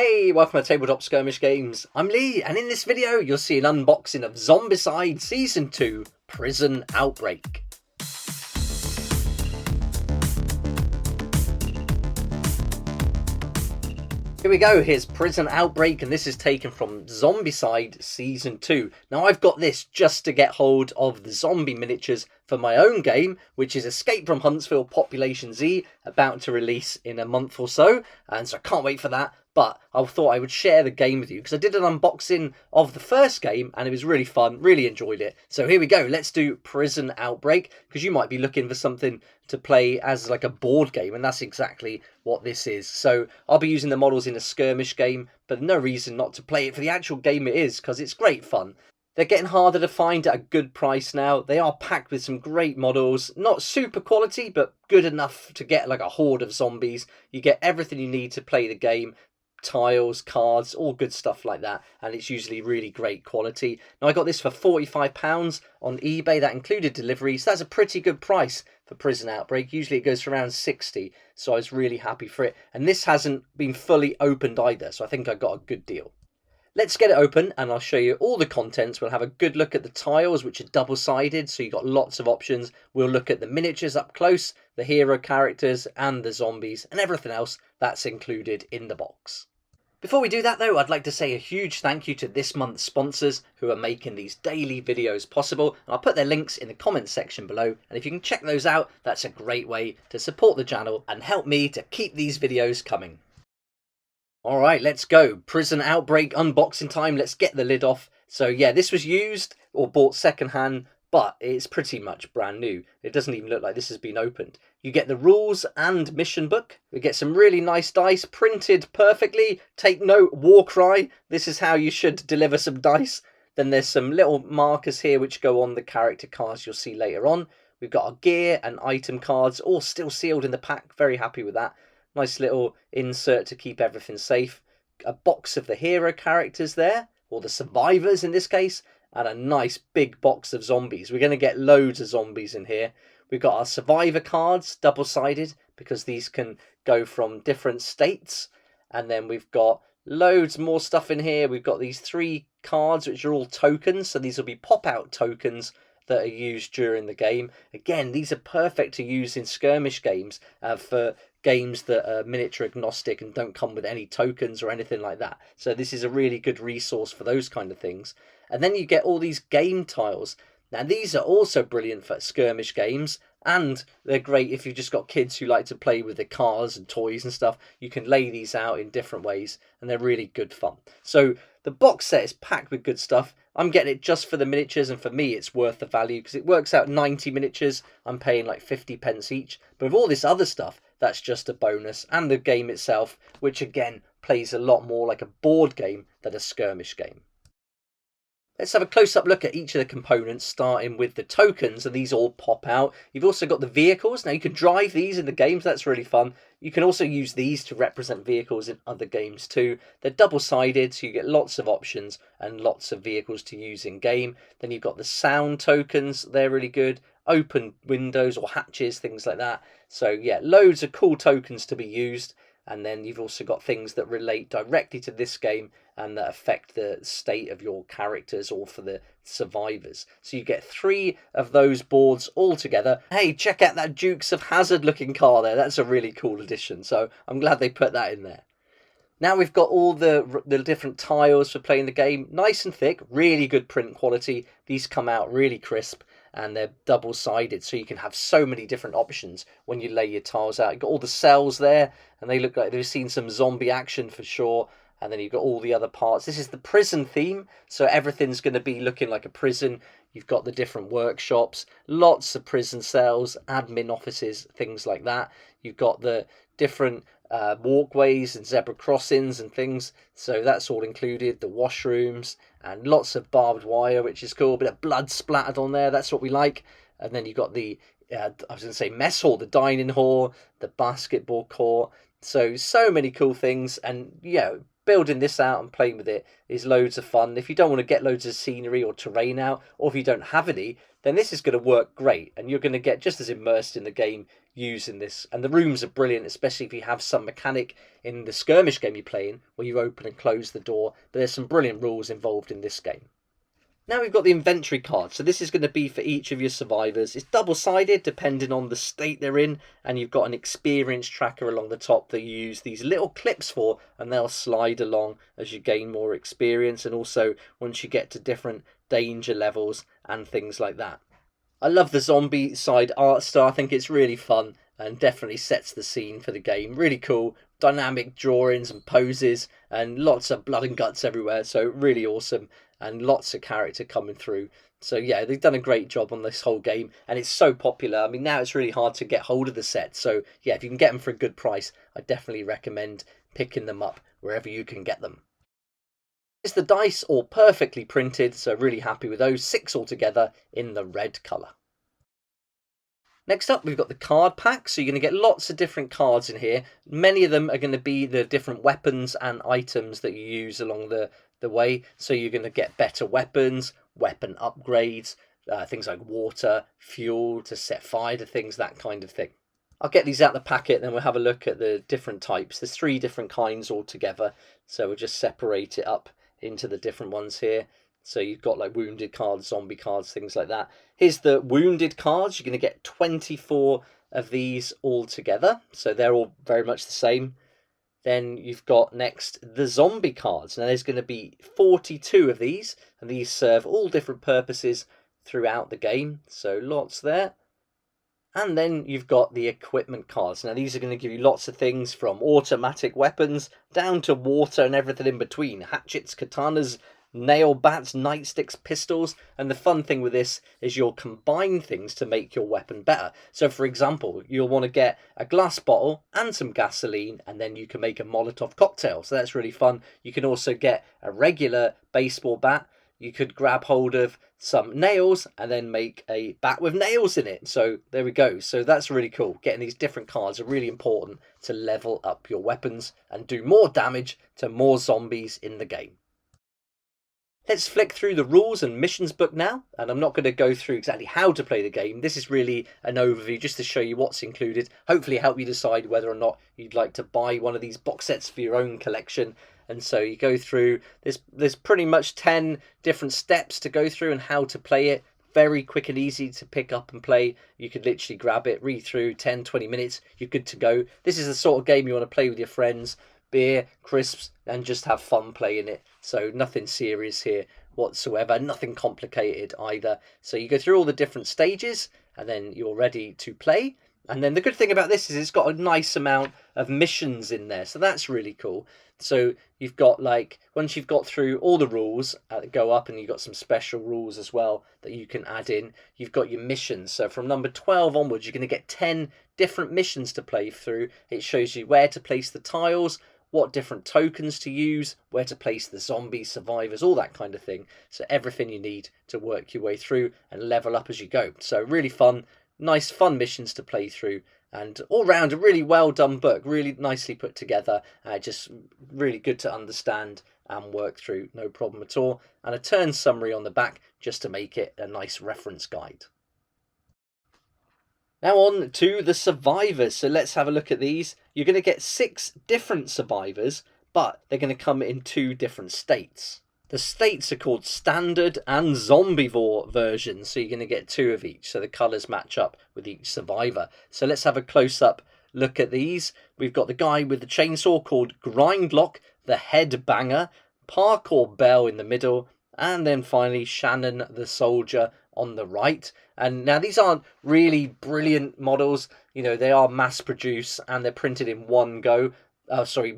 Hey, welcome to Tabletop Skirmish Games. I'm Lee, and in this video you'll see an unboxing of ZOMBICIDE Season 2 Prison Outbreak. Here we go, here's Prison Outbreak, and this is taken from ZOMBICIDE Season 2. Now I've got this just to get hold of the zombie miniatures for my own game, which is Escape from Huntsville Population Z, about to release in a month or so, and so I can't wait for that. But I thought I would share the game with you because I did an unboxing of the first game and it was really fun, really enjoyed it. So here we go, let's do Prison Outbreak, because you might be looking for something to play as like a board game, and that's exactly what this is. So I'll be using the models in a skirmish game, but no reason not to play it for the actual game it is, because it's great fun. They're getting harder to find at a good price now. They are packed with some great models. Not super quality, but good enough to get like a horde of zombies. You get everything you need to play the game. Tiles, cards, all good stuff like that, and it's usually really great quality. Now I got this for £45 on eBay. That included delivery, so that's a pretty good price for Prison Outbreak. Usually it goes for around 60, so I was really happy for it. And this hasn't been fully opened either, so I think I got a good deal. Let's get it open and I'll show you all the contents. We'll have a good look at the tiles, which are double-sided, so you've got lots of options. We'll look at the miniatures up close, the hero characters and the zombies, and everything else that's included in the box. Before we do that though, I'd like to say a huge thank you to this month's sponsors who are making these daily videos possible. And I'll put their links in the comments section below, and if you can check those out, that's a great way to support the channel and help me to keep these videos coming. Alright, let's go. Prison Outbreak unboxing time. Let's get the lid off. So yeah, this was used or bought secondhand, but it's pretty much brand new. It doesn't even look like this has been opened. You get the rules and mission book. We get some really nice dice, printed perfectly. Take note, war cry. This is how you should deliver some dice. Then there's some little markers here which go on the character cards you'll see later on. We've got our gear and item cards, all still sealed in the pack. Very happy with that. Nice little insert to keep everything safe. A box of the hero characters there, or the survivors in this case. And a nice big box of zombies. We're going to get loads of zombies in here. We've got our survivor cards, double-sided, because these can go from different states. And then we've got loads more stuff in here. We've got these 3 cards, which are all tokens. So these will be pop-out tokens that are used during the game. Again, these are perfect to use in skirmish games for games that are miniature agnostic and don't come with any tokens or anything like that. So this is a really good resource for those kind of things. And then you get all these game tiles. Now these are also brilliant for skirmish games, and they're great if you've just got kids who like to play with their cars and toys and stuff. You can lay these out in different ways and they're really good fun. So the box set is packed with good stuff. I'm getting it just for the miniatures, and for me it's worth the value because it works out 90 miniatures. I'm paying like 50 pence each. But with all this other stuff, that's just a bonus. And the game itself, which again plays a lot more like a board game than a skirmish game. Let's have a close-up look at each of the components, starting with the tokens, and these all pop out. You've also got the vehicles. Now you can drive these in the games, that's really fun. You can also use these to represent vehicles in other games too. They're double-sided, so you get lots of options and lots of vehicles to use in game. Then you've got the sound tokens, they're really good. Open windows or hatches, things like that. So yeah, loads of cool tokens to be used. And then you've also got things that relate directly to this game and that affect the state of your characters or for the survivors. So you get 3 of those boards all together. Hey, check out that Dukes of Hazzard looking car there. That's a really cool addition. So I'm glad they put that in there. Now we've got all the different tiles for playing the game. Nice and thick, really good print quality. These come out really crisp. And they're double-sided, so you can have so many different options when you lay your tiles out. You've got all the cells there, and they look like they've seen some zombie action for sure. And then you've got all the other parts. This is the prison theme, so everything's going to be looking like a prison. You've got the different workshops, lots of prison cells, admin offices, things like that. You've got the different walkways and zebra crossings and things, so that's all included. The washrooms and lots of barbed wire, which is cool. A bit of blood splattered on there, that's what we like. And then you've got the I was going to say mess hall, the dining hall, the basketball court. So many cool things, and yeah, building this out and playing with it is loads of fun. If you don't want to get loads of scenery or terrain out, or if you don't have any, then this is going to work great, and you're going to get just as immersed in the game using this. And the rooms are brilliant, especially if you have some mechanic in the skirmish game you're playing where you open and close the door. But there's some brilliant rules involved in this game. Now we've got the inventory card, so this is going to be for each of your survivors. It's double-sided depending on the state they're in, and you've got an experience tracker along the top that you use these little clips for, and they'll slide along as you gain more experience, and also once you get to different danger levels and things like that. I love the Zombicide art style. I think it's really fun and definitely sets the scene for the game. Really cool, dynamic drawings and poses, and lots of blood and guts everywhere, so really awesome. And lots of character coming through. So yeah, they've done a great job on this whole game, and it's so popular. I mean, now it's really hard to get hold of the set. So yeah, if you can get them for a good price, I definitely recommend picking them up wherever you can get them. It's the dice all perfectly printed, so really happy with those. 6 altogether in the red colour. Next up, we've got the card pack. So you're going to get lots of different cards in here. Many of them are going to be the different weapons and items that you use along the way. So you're going to get better weapons, weapon upgrades, things like water, fuel to set fire to things, that kind of thing. I'll get these out of the packet, then we'll have a look at the different types. There's 3 different kinds altogether, so we'll just separate it up into the different ones here. So you've got like wounded cards, zombie cards, things like that. Here's the wounded cards. You're going to get 24 of these all together, so they're all very much the same. Then you've got next the zombie cards. Now there's going to be 42 of these, and these serve all different purposes throughout the game, so lots there. And then you've got the equipment cards. Now these are going to give you lots of things from automatic weapons down to water and everything in between. Hatchets, katanas, nail bats, nightsticks, pistols, and the fun thing with this is you'll combine things to make your weapon better. So for example, you'll want to get a glass bottle and some gasoline, and then you can make a Molotov cocktail, so that's really fun. You can also get a regular baseball bat. You could grab hold of some nails and then make a bat with nails in it. So there we go. So that's really cool. Getting these different cards are really important to level up your weapons and do more damage to more zombies in the game. Let's flick through the rules and missions book now, and I'm not going to go through exactly how to play the game. This is really an overview just to show you what's included, hopefully help you decide whether or not you'd like to buy one of these box sets for your own collection. And so you go through, there's pretty much 10 different steps to go through and how to play it. Very quick and easy to pick up and play. You could literally grab it, read through 10-20 minutes, you're good to go. This is the sort of game you want to play with your friends. Beer, crisps, and just have fun playing it. So nothing serious here whatsoever, nothing complicated either. So you go through all the different stages and then you're ready to play. And then the good thing about this is it's got a nice amount of missions in there, so that's really cool. So you've got, like, once you've got through all the rules that go up, and you've got some special rules as well that you can add in, you've got your missions. So from number 12 onwards, you're going to get 10 different missions to play through. It shows you where to place the tiles, what different tokens to use, where to place the zombie survivors, all that kind of thing. So everything you need to work your way through and level up as you go. So really fun, nice fun missions to play through, and all round a really well done book, really nicely put together, just really good to understand and work through, no problem at all. And a turn summary on the back just to make it a nice reference guide. Now on to the survivors. So let's have a look at these. You're going to get 6 different survivors, but they're going to come in 2 different states. The states are called standard and zombivore versions, so you're going to get 2 of each, so the colours match up with each survivor. So let's have a close-up look at these. We've got the guy with the chainsaw called Grindlock, the Headbanger, Parkour Bell in the middle, and then finally Shannon the Soldier on the right. And now these aren't really brilliant models, you know, they are mass produced and they're printed in one go.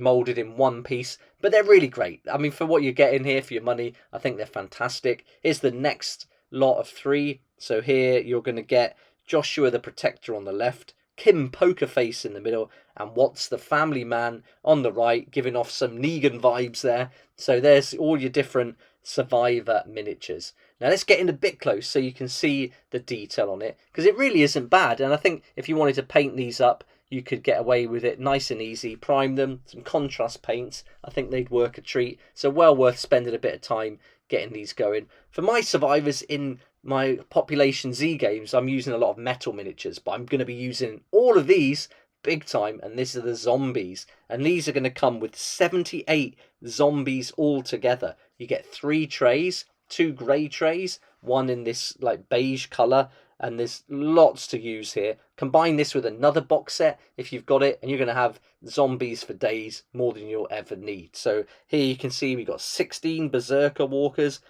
Molded in one piece, but they're really great. I mean, for what you're getting here for your money, I think they're fantastic. Here's the next lot of 3. So here you're going to get Joshua the Protector on the left, Kim Pokerface in the middle, and Watts the Family Man on the right, giving off some Negan vibes there. So there's all your different survivor miniatures. Now let's get in a bit close so you can see the detail on it, because it really isn't bad. And I think if you wanted to paint these up, you could get away with it nice and easy. Prime them, some contrast paints, I think they'd work a treat. So well worth spending a bit of time getting these going. For my survivors in my Population Z games, I'm using a lot of metal miniatures, but I'm going to be using all of these big time, and these are the zombies, and these are going to come with 78 zombies all together. You get 3 trays, 2 grey trays, one in this like beige colour, and there's lots to use here. Combine this with another box set if you've got it, and you're going to have zombies for days, more than you'll ever need. So here you can see we've got 16 berserker walkers,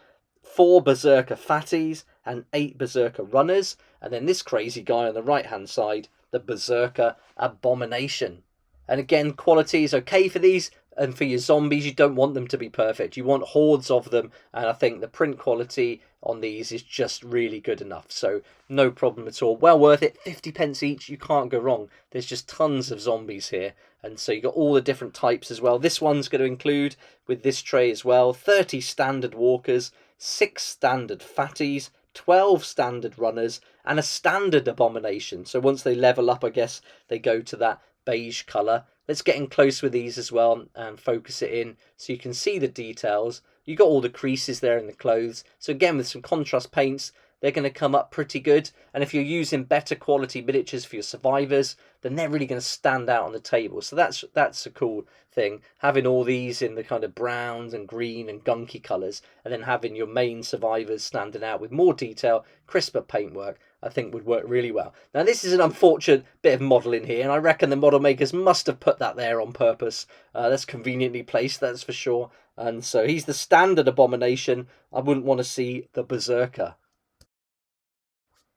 4 berserker fatties, and 8 berserker runners, and then this crazy guy on the right hand side, the berserker abomination. And again, quality is okay for these, and for your zombies you don't want them to be perfect, you want hordes of them, and I think the print quality on these is just really good enough, so no problem at all. Well worth it, 50p each, you can't go wrong. There's just tons of zombies here, and so you got all the different types as well. This one's going to include, with this tray as well, 30 standard walkers, 6 standard fatties, 12 standard runners, and a standard abomination. So once they level up, I guess they go to that beige colour. Let's get in close with these as well and focus it in so you can see the details. You got all the creases there in the clothes. So again, with some contrast paints, they're going to come up pretty good. And if you're using better quality miniatures for your survivors, then they're really going to stand out on the table. So that's a cool thing, having all these in the kind of browns and green and gunky colours, and then having your main survivors standing out with more detail, crisper paintwork, I think would work really well. Now this is an unfortunate bit of modelling here, and I reckon the model makers must have put that there on purpose. That's conveniently placed, that's for sure. And so he's the standard abomination. I wouldn't want to see the berserker.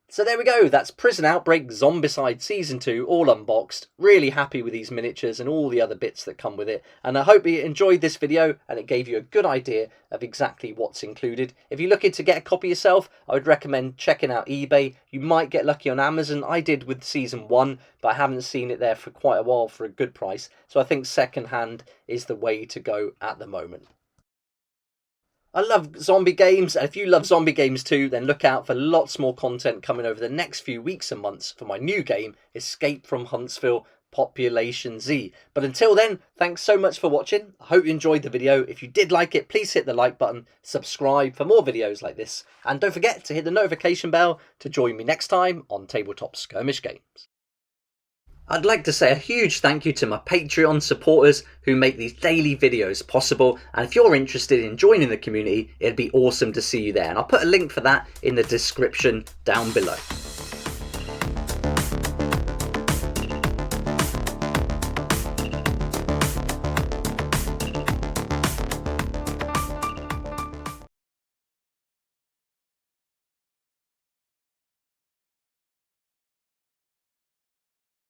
So there we go, that's Prison Outbreak Zombicide Season 2, all unboxed. Really happy with these miniatures and all the other bits that come with it. And I hope you enjoyed this video and it gave you a good idea of exactly what's included. If you're looking to get a copy yourself, I would recommend checking out eBay. You might get lucky on Amazon. I did with Season 1, but I haven't seen it there for quite a while for a good price. So I think second hand is the way to go at the moment. I love zombie games, and if you love zombie games too, then look out for lots more content coming over the next few weeks and months for my new game, Escape from Huntsville Population Z. But until then, thanks so much for watching. I hope you enjoyed the video. If you did like it, please hit the like button, subscribe for more videos like this, and don't forget to hit the notification bell to join me next time on Tabletop Skirmish Games. I'd like to say a huge thank you to my Patreon supporters who make these daily videos possible, and if you're interested in joining the community, it'd be awesome to see you there, and I'll put a link for that in the description down below.